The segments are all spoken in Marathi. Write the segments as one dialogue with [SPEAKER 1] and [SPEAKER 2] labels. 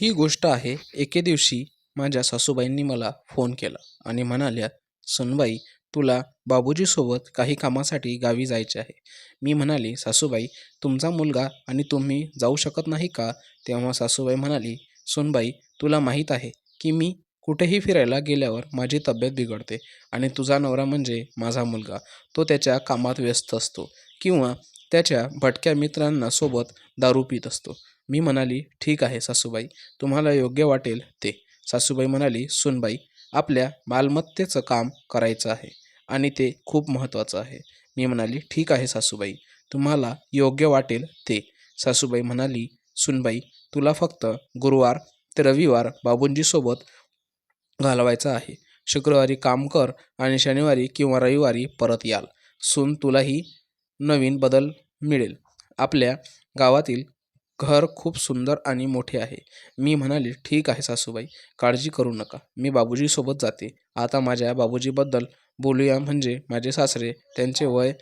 [SPEAKER 1] ही गोष्ट आहे. एके दिवशी माझ्या सासूबाईंनी मला फोन केला आणि म्हणाल्या, "सुनबाई, तुला बाबूजीसोबत काही कामासाठी गावी जायचे आहे." मी म्हणाली, "सासूबाई, तुमचा मुलगा आणि तुम्ही जाऊ शकत नाही का?" तेव्हा सासूबाई म्हणाली, "सुनबाई, तुला माहीत आहे की मी कुठेही फिरायला गेल्यावर माझी तब्येत बिघडते आणि तुझा नवरा म्हणजे माझा मुलगा. तो त्याच्या कामात व्यस्त असतो किंवा त्याच्या भटक्या मित्रांना सोबत दारू पीत असतो." मी म्हणाली, "ठीक आहे सासूबाई, तुम्हाला योग्य वाटेल ते." सासूबाई म्हणाली, "सुनबाई, आपल्या मालमत्तेचं काम करायचं आहे आणि ते खूप महत्त्वाचं आहे." मी म्हणाली, "ठीक आहे सासूबाई, तुम्हाला योग्य वाटेल ते." सासूबाई म्हणाली, "सुनबाई, तुला फक्त गुरुवार ते रविवार बाबूंजीसोबत घालवायचा आहे. शुक्रवारी काम कर आणि शनिवारी किंवा रविवारी परत याल. सून तुलाही नवीन बदल मिळेल. आपल्या गावातील घर खूप सुंदर आणि मोठे आहे." मी म्हणाली, "ठीक आहे सासूबाई, काळजी करू नका. मी बाबूजीसोबत जाते." आता माझ्या बाबूजीबद्दल बोलूया. म्हणजे माझे सासरे, त्यांचे वय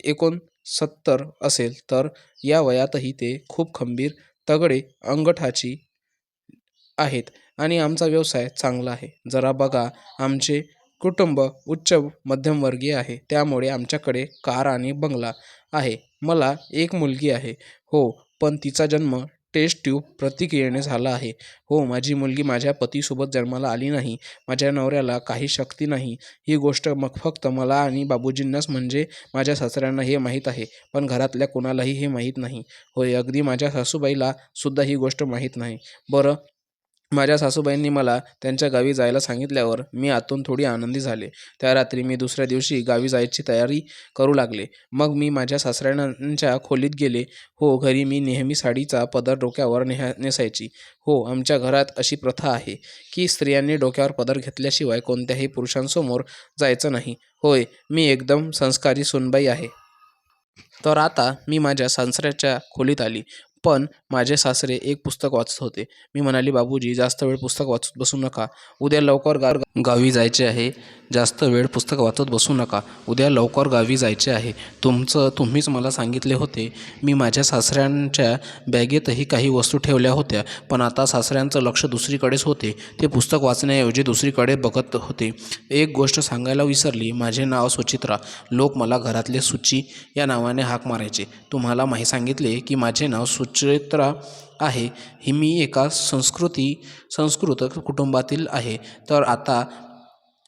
[SPEAKER 1] 69 असेल, तर या वयातही ते खूप खंबीर, तगडे, अंगठाची आहेत आणि आमचा व्यवसाय चांगला आहे. जरा बघा, आमचे कुटुंब उच्च मध्यमवर्गीय आहे, त्यामुळे आमच्याकडे कार आणि बंगला आहे. मला एक मुलगी आहे. हो, पण तिचा जन्म टेस्ट ट्यूब प्रतिक्रियेने झाला आहे. हो, माझी मुलगी माझ्या पतीसोबत जन्माला आली नाही. माझ्या नवऱ्याला काही शक्ती नाही. ही गोष्ट मग फक्त मला आणि बाबूजींनाच म्हणजे माझ्या सासऱ्यांना हे माहीत आहे, पण घरातल्या कोणालाही हे माहीत नाही. होय, अगदी माझ्या सासूबाईला सुद्धा ही गोष्ट माहीत नाही. बरं, माझ्या सासूबाईंनी मला त्यांच्या गावी जायला सांगितल्यावर मी आतून थोडी आनंदी झाले. त्या रात्री मी दुसऱ्या दिवशी गावी जायची तयारी करू लागले. मग मी माझ्या सासऱ्यांच्या खोलीत गेले. हो, घरी मी नेहमी साडीचा पदर डोक्यावर नेसायची. हो, आमच्या घरात अशी प्रथा आहे की स्त्रियांनी डोक्यावर पदर घेतल्याशिवाय कोणत्याही पुरुषांसमोर जायचं नाही. होय, मी एकदम संस्कारी सूनबाई आहे. तर आता मी माझ्या सासऱ्याच्या खोलीत आली. पण माझे सासरे एक पुस्तक वाचत होते. मी म्हणाली, "बाबूजी, जास्त वेळ पुस्तक वाचत बसू नका. उद्या लवकर गावी जायचे आहे. जास्त वेळ पुस्तक वाचत बसू नका. उद्या लवकर गावी जायचे आहे. तुम्हीच मला सांगितले होते." मी माझ्या सासऱ्यांच्या बॅगेतही काही वस्तू ठेवल्या होत्या, पण आता सासऱ्यांचं लक्ष दुसरीकडेच होते. ते पुस्तक वाचण्याऐवजी दुसरीकडे बघत होते. एक गोष्ट सांगायला विसरली. माझे नाव सुचित्रा. लोक मला घरातले सुची या नावाने हाक मारायचे. तुम्हाला सांगितले की माझे नाव सुचित्रा आहे. मी एका संस्कृत कुटुंबातील आहे. तर आता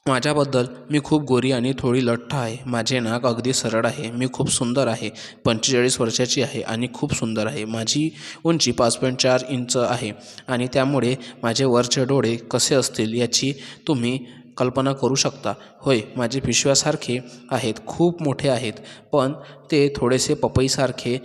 [SPEAKER 1] माझ्याबद्दल मी खूप गोरी आणि थोडी लठ्ठ आहे. माझे नाक अगदी सरळ आहे. मी खूप सुंदर आहे. 45 वर्षाची आहे आणि खूप सुंदर आहे. माझी उंची 5.4 इंच आहे आणि त्यामुळे माझे वरचे डोळे कसे असतील याची तुम्ही कल्पना करू शकता. होय, माझे पिशव्यासारखे आहेत, खूप मोठे आहेत, पण ते थोडेसे पपईसारखे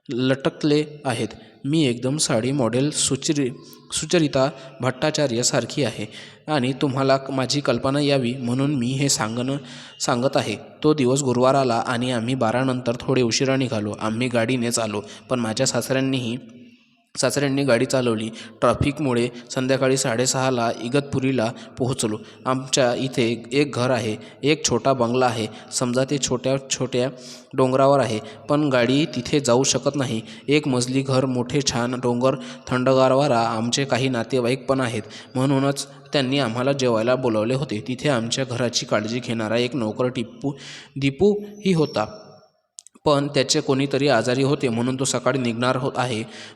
[SPEAKER 1] लटकले आहेत. मी एकदम साडी मॉडेल सुचरिता भट्टाचार्य सारखी आहे आणि तुम्हाला माझी कल्पना यावी म्हणून मी हे सांगत आहे. तो दिवस गुरुवार आला आणि आम्ही 12 नंतर थोडे उशिरा निघालो. आम्ही गाडीनेच आलो, पण माझ्या सासऱ्यांनी गाडी चालवली. ट्रॅफिकमुळे संध्याकाळी 6:30ला इगतपुरीला पोहोचलो. आमच्या इथे एक घर आहे, एक छोटा बंगला आहे. समजा ते छोट्या छोट्या डोंगरावर आहे, पण गाडी तिथे जाऊ शकत नाही. एक मजली घर, मोठे छान डोंगर, थंडगार वारा. आमचे काही नातेवाईक पण आहेत, म्हणूनच त्यांनी आम्हाला जेवायला बोलावले होते. तिथे आमच्या घराची काळजी घेणारा एक नोकर दीपूही होता, पण त्याचे कोणीतरी आजारी होते म्हणून तो सकाळी निघणार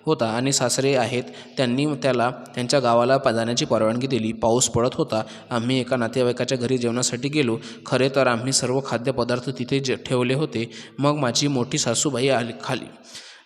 [SPEAKER 1] होता आणि सासरे आहेत, त्यांनी त्याला त्यांच्या गावाला जाण्याची परवानगी दिली. पाऊस पडत होता. आम्ही एका नातेवाईकाच्या घरी जेवणासाठी गेलो. खरे तर आम्ही सर्व खाद्यपदार्थ तिथे ठेवले होते. मग माझी मोठी सासूबाई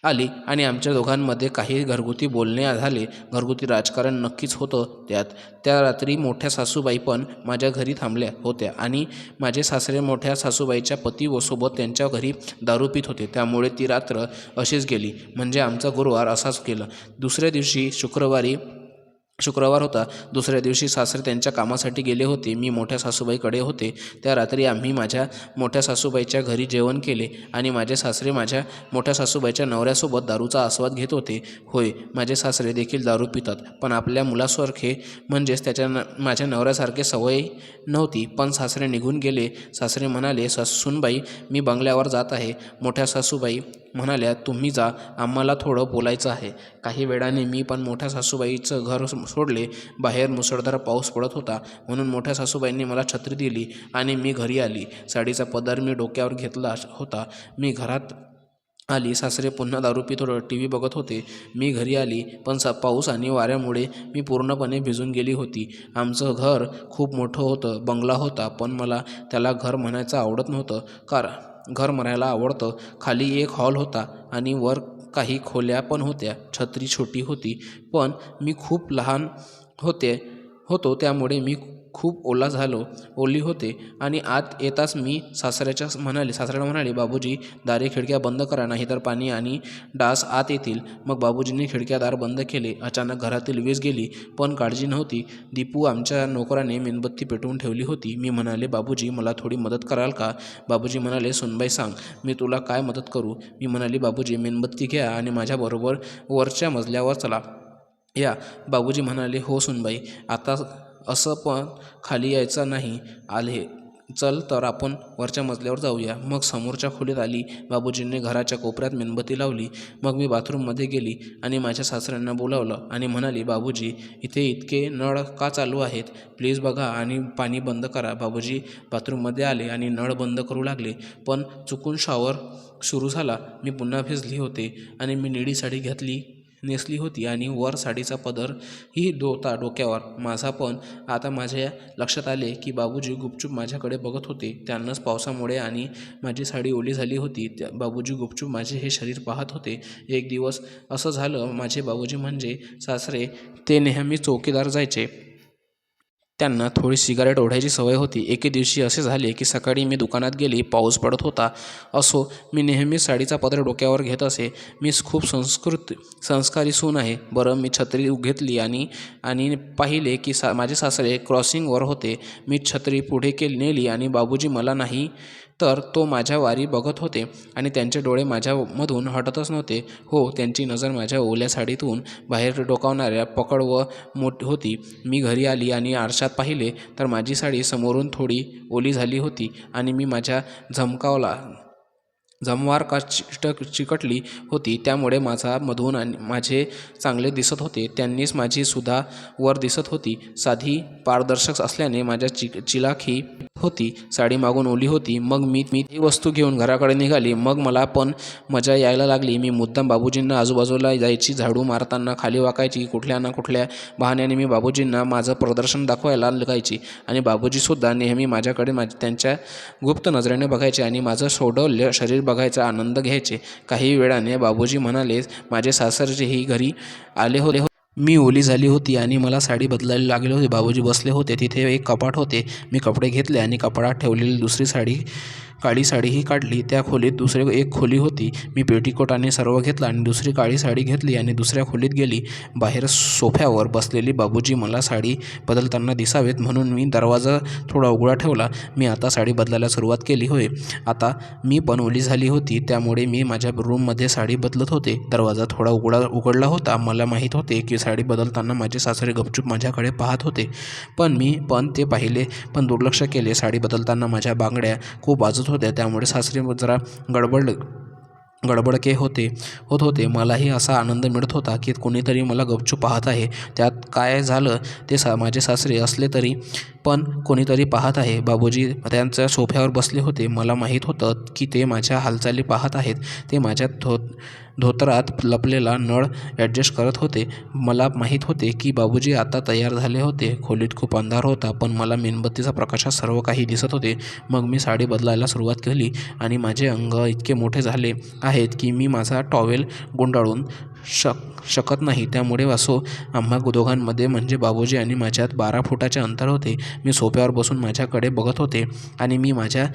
[SPEAKER 1] आली आणि आमच्या दोघांमध्ये काही घरगुती बोलणे झाले. घरगुती राजकारण नक्कीच होतं त्यात. त्या रात्री मोठ्या सासूबाई पण माझ्या घरी थांबल्या होत्या आणि माझे सासरे मोठ्या सासूबाईच्या पती व सोबत त्यांच्या घरी दारू पीत होते. त्यामुळे ती रात्र अशीच गेली. म्हणजे आमचा गुरुवार असाच गेला. दुसऱ्या दिवशी शुक्रवार होता. दुसऱ्या दिवशी सासरे त्यांच्या कामासाठी गेले होते. मी मोठ्या सासूबाईकडे होते. त्या रात्री आम्ही माझ्या मोठ्या सासूबाईच्या घरी जेवण केले आणि माझे सासरे माझ्या मोठ्या सासूबाईच्या नवऱ्यासोबत दारूचा आस्वाद घेत होते. होय, माझे सासरे देखील दारू पितात, पण आपल्या मुलासारखे, म्हणजेच माझ्या नवऱ्यासारखे सवय नव्हती. पण सासरे निघून गेले. सासरे म्हणाले, "सुनबाई, मी बंगल्यावर जात आहे." मोठ्या सासूबाई म्हणाल्या, तुम्ही जा, आम्हाला थोडं बोलायचं आहे. काही वेळाने मी पण मोठ्या सासूबाईचं घर सोडले. बाहेर मुसळधार पाऊस पडत होता, म्हणून मोठ्या सासूबाईंनी मला छत्री दिली आणि मी घरी आली. साडीचा पदर मी डोक्यावर घेतला होता. मी घरात आली. सासरे पुन्हा दारू पित टी व्ही बघत होते. मी घरी आली, पण पाऊस आणि वाऱ्यामुळे मी पूर्णपणे भिजून गेली होती. आमचं घर खूप मोठं होतं, बंगला होता, पण मला त्याला घर म्हणायचं आवडत नव्हतं. घर म्हणायला आवडतं. खाली एक हॉल होता आणि वर काही खोल्या पण होत्या. छत्री छोटी होती, पण मी खूप लहान होतो त्यामुळे मी खूप ओली होते. आणि आत येताच मी सासऱ्याला म्हणाले, बाबूजी, दारे खिडक्या बंद करा, नाहीतर पाणी आणि डास आत येतील. मग बाबूजींनी खिडक्या दार बंद केले. अचानक घरातील वीज गेली, पण काळजी नव्हती. दीपू आमच्या नोकराने मेणबत्ती पेटवून ठेवली होती. मी म्हणाले, बाबूजी, मला थोडी मदत कराल का? बाबूजी म्हणाले, सुनबाई, सांग, मी तुला काय मदत करू? मी म्हणाली, बाबूजी, मेणबत्ती घ्या आणि माझ्याबरोबर वरच्या मजल्यावर चला. या. बाबूजी म्हणाले, हो सुनबाई, आता असं पण खाली यायचं नाही. आले, चल तर आपण वरच्या मजल्यावर जाऊया. मग समोरच्या खोलीत आली. बाबूजींनी घराच्या कोपऱ्यात मेणबत्ती लावली. मग मी बाथरूममध्ये गेली आणि माझ्या सासऱ्यांना बोलावलं आणि म्हणाली, बाबूजी, इथे इतके नळ का चालू आहेत? प्लीज बघा आणि पाणी बंद करा. बाबूजी बाथरूममध्ये आले आणि नळ बंद करू लागले, पण चुकून शॉवर सुरू झाला. मी पुन्हा भिजली होते आणि मी निळी साडी नेसली होती आणि वर साडीचा पदरही होता डोक्यावर माझा. पण आता माझ्या लक्षात आले की बाबूजी गुपचूप माझ्याकडे बघत होते. त्यांनाच पावसामुळे आणि माझी साडी ओली झाली होती. बाबूजी गुपचूप माझे हे शरीर पाहत होते. एक दिवस असं झालं, माझे बाबूजी म्हणजे सासरे, ते नेहमी चौकीदार जायचे. त्यांना थोडी सिगारेट ओढायची सवय होती. एके दिवशी असे झाले की सकाळी मी दुकानात गेली. पाऊस पडत होता. असो, मी नेहमी साडीचा पदर डोक्यावर घेत असे. मी खूप संस्कारी सून आहे. बरं, मी छत्री घेतली आणि पाहिले की माझे सासरे क्रॉसिंगवर होते. मी छत्री पुढे नेली आणि बाबूजी मला नाही तर तो माझ्या वारी बघत होते आणि त्यांचे डोळे माझ्यामधून हटतच नव्हते. हो, त्यांची नजर माझ्या ओल्या साडीतून बाहेर डोकावणाऱ्या होती. मी घरी आली आणि आरशात पाहिले तर माझी साडी समोरून थोडी ओली झाली होती आणि मी माझ्या जमवार चिकटली होती, त्यामुळे मधून आणि माझे चांगले दिसत होते. त्यांनीच माझी सुद्धा वर दिसत होती. साधी पारदर्शक असल्याने माझ्या चिलाखी होती. साडी मागून ओली होती. मग मी ती वस्तू घेऊन घराकडे निघाली. मग मला पण मजा यायला लागली. मी मुद्दाम बाबूजींना आजूबाजूला जायची, झाडू मारताना खाली वाकायची. कुठल्या ना कुठल्या बहाण्याने मी बाबूजींना माझं प्रदर्शन दाखवायला लागायची आणि बाबूजीसुद्धा नेहमी माझ्याकडे त्यांच्या गुप्त नजरेने बघायचे आणि माझं सोडवलेलं शरीर बघायचा आनंद घ्यायचे. काही वेळाने बाबूजी म्हणाले, माझे सासरचेही घरी आले होते. मी ओली झाली होती आणि मला साडी बदलायला लागली होती. बाबूजी बसले होते. तिथे एक कपाट होते. मी कपडे घेतले आणि कपाटात ठेवलेली दुसरी काळी साडीही काढली. त्या खोलीत एक खोली होती. मी पेटीकोट आणि सर्व घेतला आणि दुसरी काळी साडी घेतली आणि दुसऱ्या खोलीत गेली. बाहेर सोफ्यावर बसलेली बाबूजी मला साडी बदलताना दिसावेत म्हणून मी दरवाजा थोडा उघडा ठेवला. मी आता साडी बदलायला सुरुवात केली होय. आता मी पण ओली झाली होती, त्यामुळे मी माझ्या रूममध्ये साडी बदलत होते. दरवाजा थोडा उघडला होता. मला माहीत होते की साडी बदलताना माझे सासरे गपचूप माझ्याकडे पाहत होते, पण मी ते पाहिले पण दुर्लक्ष केले. साडी बदलताना माझ्या बांगड्या खूप वाजत होत्या, त्यामुळे सासरे जरा गडबडके होत होते. मलाही असा आनंद मिळत होता की कोणीतरी मला गपचूप पाहत आहे. त्यात काय झालं ते माझे सासरे असले तरी पण कोणीतरी पाहत आहे. बाबूजी त्यांच्या सोफ्यावर बसले होते. मला माहीत होतं की ते माझ्या हालचाली पाहत आहेत. ते माझ्या धोतरात लपलेला नळ ॲडजस्ट करत होते. मला माहीत होते की बाबूजी आता तयार झाले होते. खोलीत खूप अंधार होता, पण मला मेणबत्तीचा प्रकाशात सर्व काही दिसत होते. मग मी साडी बदलायला सुरुवात केली आणि माझे अंग इतके मोठे झाले आहेत की मी माझा टॉवेल गुंडाळून शकत नाही. त्यामुळे आम्हा दोघांमध्ये म्हणजे बाबूजी आणि माझ्यात 12 फुटाचे अंतर होते. मी सोफ्यावर बसून माझ्याकडे बघत होते आणि मी माझ्या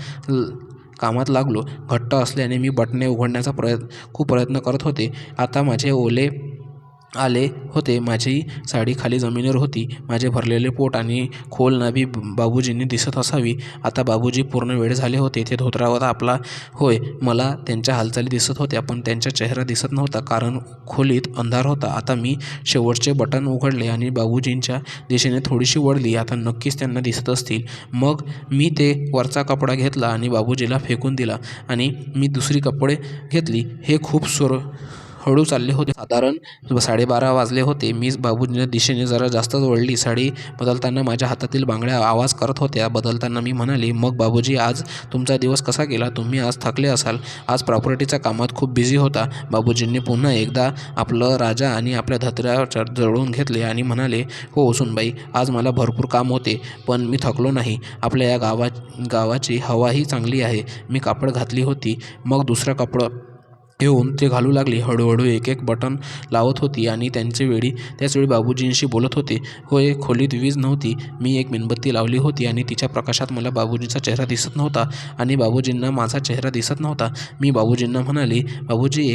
[SPEAKER 1] कामात लागलो. घट्ट असल्याने मी बटणे उघडण्याचा खूप प्रयत्न करत होते. आता माझे आले होते. माझी साडी खाली जमिनीवर होती. माझे भरलेले पोट आणि खोल नाभी बाबूजींनी दिसत असावी. आता बाबूजी पूर्ण वेळ झाले होते. ते धोतरावर आपला होय. मला त्यांच्या हालचाली दिसत होत्या, पण त्यांचा चेहरा दिसत नव्हता, कारण खोलीत अंधार होता. आता मी शेवटचे बटन उघडले आणि बाबूजींच्या दिशेने थोडीशी वळली. आता नक्कीच त्यांना दिसत असतील. मग मी ते वरचा कपडा घेतला आणि बाबूजीला फेकून दिला आणि मी दुसरी कपडे घेतली. हे खूप हळू चालले होते. साधारण 12:30 वाजले होते. मी बाबूजींच्या दिशेने जरा जास्तच वळली. साडी बदलताना माझ्या हातातील बांगड्या आवाज करत होत्या. बदलताना मी म्हणाली, मग बाबूजी, आज तुमचा दिवस कसा गेला? तुम्ही आज थकले असाल. आज प्रॉपर्टीच्या कामात खूप बिझी होता. बाबूजींनी पुन्हा एकदा आपलं राजा आणि आपल्या धोतरावर जळवून घेतले आणि म्हणाले, हो सुनबाई, आज मला भरपूर काम होते, पण मी थकलो नाही. आपल्या या गावाची हवाही चांगली आहे. मी कापड घातली होती. मग दुसरं कपडं घेऊन ते घालू लागली. हळूहळू एक एक बटन लावत होती आणि त्याचवेळी बाबूजींशी बोलत होते. होय, खोलीत वीज नव्हती. मी एक मेणबत्ती लावली होती आणि तिच्या प्रकाशात मला बाबूजींचा चेहरा दिसत नव्हता आणि बाबूजींना माझा चेहरा दिसत नव्हता. मी बाबूजींना म्हणाली, बाबूजी,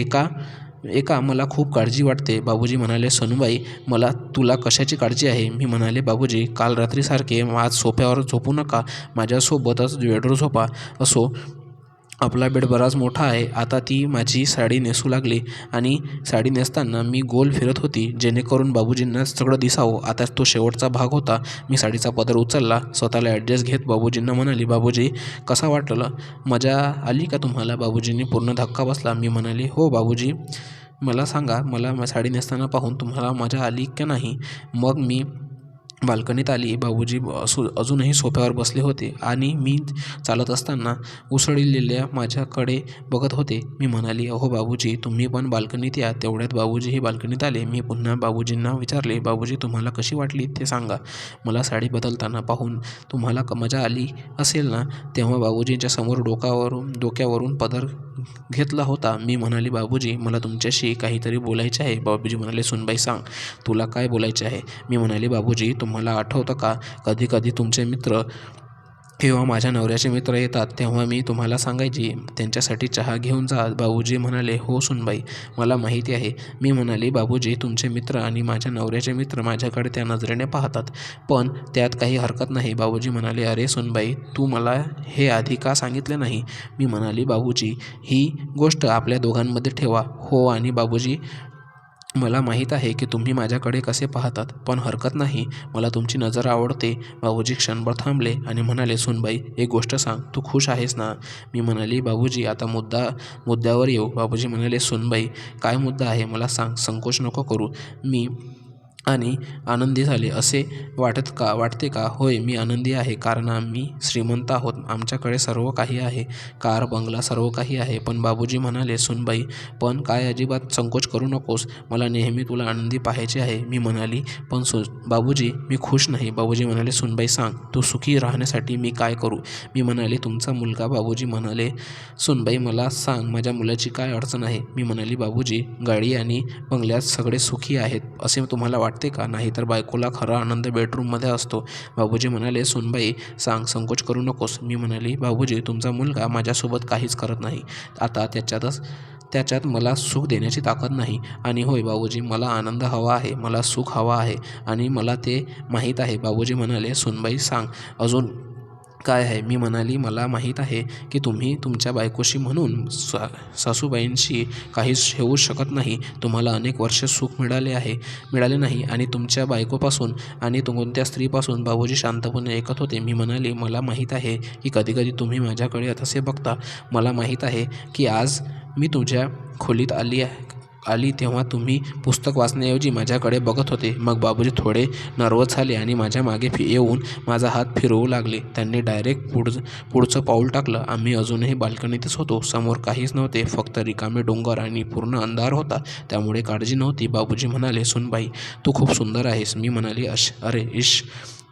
[SPEAKER 1] एका मला खूप काळजी वाटते. बाबूजी म्हणाले, सोनूबाई, मला तुला कशाची काळजी आहे? मी म्हणाले, बाबूजी, काल रात्रीसारखे आज सोफ्यावर झोपू नका. माझ्यासोबतच बेडवर झोपा. असो, आपला बेड बराच मोठा आहे. आता ती माझी साडी नेसू लागली आणि साडी नेसताना मी गोल फिरत होती, जेणेकरून बाबूजींना सगळं दिसावं. आता तो शेवटचा भाग होता. मी साडीचा पदर उचलला. स्वतःला ॲडजस्ट घेत बाबूजींना म्हणाली, बाबूजी, कसा वाटलं? मजा आली का तुम्हाला? बाबूजींनी पूर्ण धक्का बसला. मी म्हणाली, हो बाबूजी, मला सांगा, मला साडी नेसताना पाहून तुम्हाला मजा आली की नाही? मग मी बाल्कनीत आली. बाबूजी अजूनही सोफ्यावर बसले होते आणि मी चालत असताना उसळलेल्या माझ्याकडे बघत होते. मी म्हणाली, अहो बाबूजी, तुम्ही पण बाल्कनीत या. तेवढ्यात बाबूजीही बाल्कनीत आले. मी पुन्हा बाबूजींना विचारले, बाबूजी, तुम्हाला कशी वाटली ते सांगा. मला साडी बदलताना पाहून तुम्हाला मजा आली असेल ना? तेव्हा बाबूजींच्या समोर डोक्यावरून पदर घेतला होता. मी म्हणाली, बाबूजी, मला तुमच्याशी काहीतरी बोलायचे आहे. बाबूजी म्हणाले, सुनबाई, सांग, तुला काय बोलायचे आहे? मी म्हणाली, बाबूजी, तुम्हाला आठवतं का, कधी कधी तुमचे मित्र किंवा माझ्या नवऱ्याचे मित्र येतात, तेव्हा मी तुम्हाला सांगायची, त्यांच्यासाठी चहा घेऊन जा. बाबूजी म्हणाले, हो सुनबाई, मला माहिती आहे. मी म्हणाली, बाबूजी, तुमचे मित्र आणि माझ्या नवऱ्याचे मित्र माझ्याकडे त्या नजरेने पाहतात, पण त्यात काही हरकत नाही. बाबूजी म्हणाले, अरे सुनबाई, तू मला हे आधी का सांगितले नाही? मी म्हणाली, बाबूजी, ही गोष्ट आपल्या दोघांमध्ये ठेवा. हो, आणि बाबूजी, मला माहीत आहे की तुम्ही माझ्याकडे कसे पाहतात, पण हरकत नाही, मला तुमची नजर आवडते. बाबूजी क्षणभर थांबले आणि म्हणाले, सुनबाई, एक गोष्ट सांग, तू खुश आहेस ना? मी म्हणाली, बाबूजी, आता मुद्द्यावर येऊ. बाबूजी म्हणाले, सुनबाई, काय मुद्दा आहे? मला सांग, संकोच नको करू. मी आणि आनंदी झाले असे वाटते का? होय, मी आनंदी आहे, कारण आम्ही श्रीमंत आहोत. आमच्याकडे सर्व काही आहे, कार, बंगला, सर्व काही आहे. पण बाबूजी म्हणाले, सुनबाई, पण काय, अजिबात संकोच करू नकोस. मला नेहमी तुला आनंदी पाहायचे आहे. मी म्हणाली, पण बाबूजी, मी खुश नाही. बाबूजी म्हणाले, सुनबाई, सांग, तू सुखी राहण्यासाठी मी काय करू? मी म्हणाली, तुमचा मुलगा. बाबूजी म्हणाले, सुनबाई, मला सांग, माझ्या मुलाची काय अडचण आहे? मी म्हणाली, बाबूजी, गाडी आणि बंगल्यात सगळे सुखी आहेत असे तुम्हाला वाटते का? नाही तर बायकोला खरा आनंद बेडरूममध्ये असतो. बाबूजी म्हणाले, सुनबाई, सांग, संकोच करू नकोस. मी म्हणाली, बाबूजी, तुमचा मुलगा माझ्यासोबत काहीच करत नाही. आता त्याच्यात मला सुख देण्याची ताकद नाही. आणि होय बाबूजी, मला आनंद हवा आहे, मला सुख हवा आहे आणि मला ते माहीत आहे. बाबूजी म्हणाले, सुनबाई, सांग, अजून काय आहे? मी म्हणाली, मला माहीत आहे की तुम्ही तुमच्या बायकोशी म्हणून सासूबाईंशी काहीच होऊ शकत नाही. तुम्हाला अनेक वर्षे सुख मिळाले नाही आणि तुमच्या बायकोपासून आणि कोणत्या स्त्रीपासून. बाबूजी शांतपणे ऐकत होते. मी म्हणाली, मला माहीत आहे की कधीकधी तुम्ही माझ्याकडे तसे बघता. मला माहीत आहे की आज मी तुझ्या खोलीत आली तेव्हा तुम्ही पुस्तक वाचण्याऐवजी माझ्याकडे बघत होते. मग बाबूजी थोडे नर्वस झाले आणि माझ्या मागे येऊन माझा हात फिरवू लागले. त्यांनी डायरेक्ट पुढचं पाऊल टाकलं. आम्ही अजूनही बाल्कनीतच होतो. समोर काहीच नव्हते, फक्त रिकामे डोंगर आणि पूर्ण अंधार होता, त्यामुळे काळजी नव्हती. बाबूजी म्हणाले, सुनबाई, तू खूप सुंदर आहेस. मी म्हणाली, अरे इश,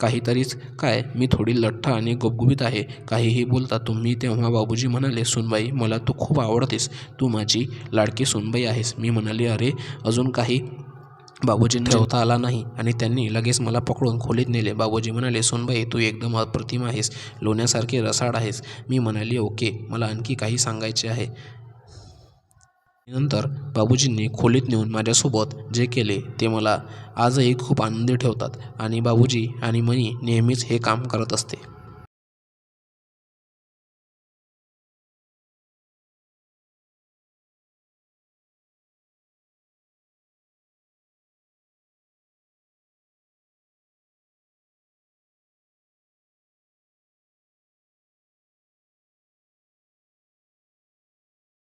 [SPEAKER 1] काहीतरीच काय? मी थोडी लठ्ठ आणि गुबगुबीत आहे, काहीही बोलता तुम्ही. तेव्हा बाबूजी म्हणाले, सुनबाई, मला तू खूप आवडतेस. तू माझी लाडकी सुनबाई आहेस. मी म्हणाली, अरे अजून काही? बाबूजींना ठेवता आला नाही आणि त्यांनी लगेच मला पकडून खोलीत नेले. बाबूजी म्हणाले, सुनबाई, तू एकदम अप्रतिम आहेस, लोण्यासारखे रसाळ आहेस. मी म्हणाली, ओके, मला आणखी काही सांगायचे आहे. नंतर बाबूजींनी खोलीत नेऊन माझ्यासोबत जे केले ते मला आजही खूप आनंदी ठेवतात आणि बाबूजी आणि मनी नेहमीच हे काम करत असते.